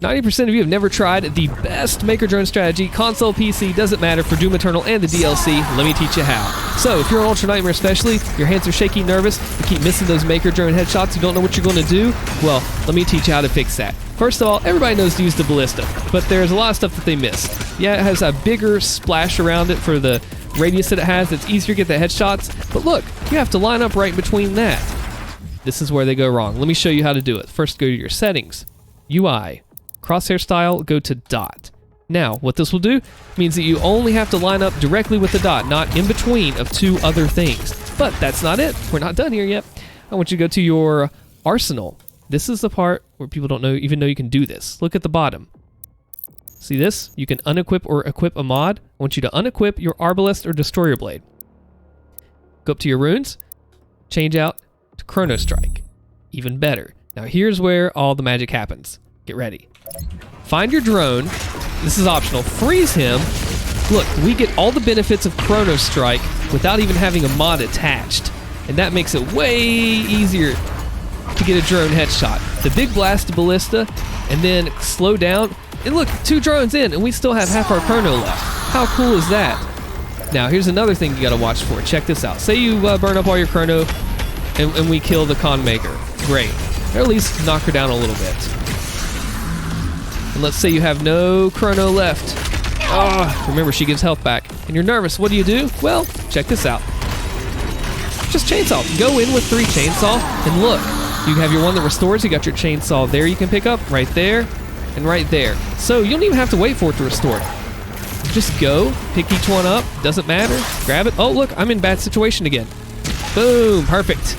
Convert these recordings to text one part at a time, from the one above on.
90% of you have never tried the best Maykr Drone strategy, console, PC, doesn't matter, for Doom Eternal and the DLC. Let me teach you how. So, if you're an Ultra Nightmare especially, your hands are shaky, nervous, you keep missing those Maykr Drone headshots, you don't know what you're going to do, well, let me teach you how to fix that. First of all, everybody knows to use the Ballista, but there's a lot of stuff that they miss. Yeah, it has a bigger splash around it for the radius that it has. It's easier to get the headshots, but look, you have to line up right between that. This is where they go wrong. Let me show you how to do it. First, go to your settings, UI, crosshair style, go to dot. Now, what this will do means that you only have to line up directly with the dot, not in between of two other things. But that's not it. We're not done here yet. I want you to go to your arsenal. This is the part where people don't even know you can do this. Look at the bottom. See this? You can unequip or equip a mod. I want you to unequip your Arbalest or Destroyer Blade. Go up to your runes, change out to Chrono Strike. Even better. Now here's where all the magic happens. Get ready. Find your drone. This is optional. Freeze him. Look, we get all the benefits of Chrono Strike without even having a mod attached. And that makes it way easier to get a drone headshot. The big blast ballista, and then slow down. And look, 2 drones in, and we still have half our chrono left. How cool is that? Now, here's another thing you gotta watch for. Check this out. Say you burn up all your chrono, and we kill the Khan Maykr. Great. Or at least knock her down a little bit. And let's say you have no chrono left. Oh, remember, she gives health back. And you're nervous. What do? Well, check this out. Just chainsaw. Go in with 3 chainsaw, and look. You have your one that restores. You got your chainsaw there you can pick up, right there, and right there. So you don't even have to wait for it to restore. Just go, pick each one up. Doesn't matter. Grab it. Oh, look, I'm in bad situation again. Boom, perfect.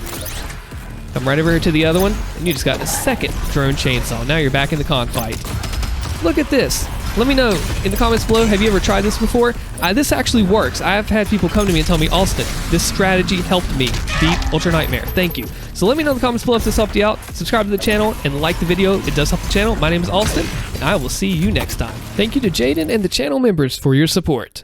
Come right over here to the other one, and you just got a second drone chainsaw. Now you're back in the con fight. Look at this. Let me know in the comments below, have you ever tried this before? This actually works. I've had people come to me and tell me, Allstin, this strategy helped me beat Ultra Nightmare. Thank you. So let me know in the comments below if this helped you out. Subscribe to the channel and like the video. It does help the channel. My name is Allstin, and I will see you next time. Thank you to Jaden and the channel members for your support.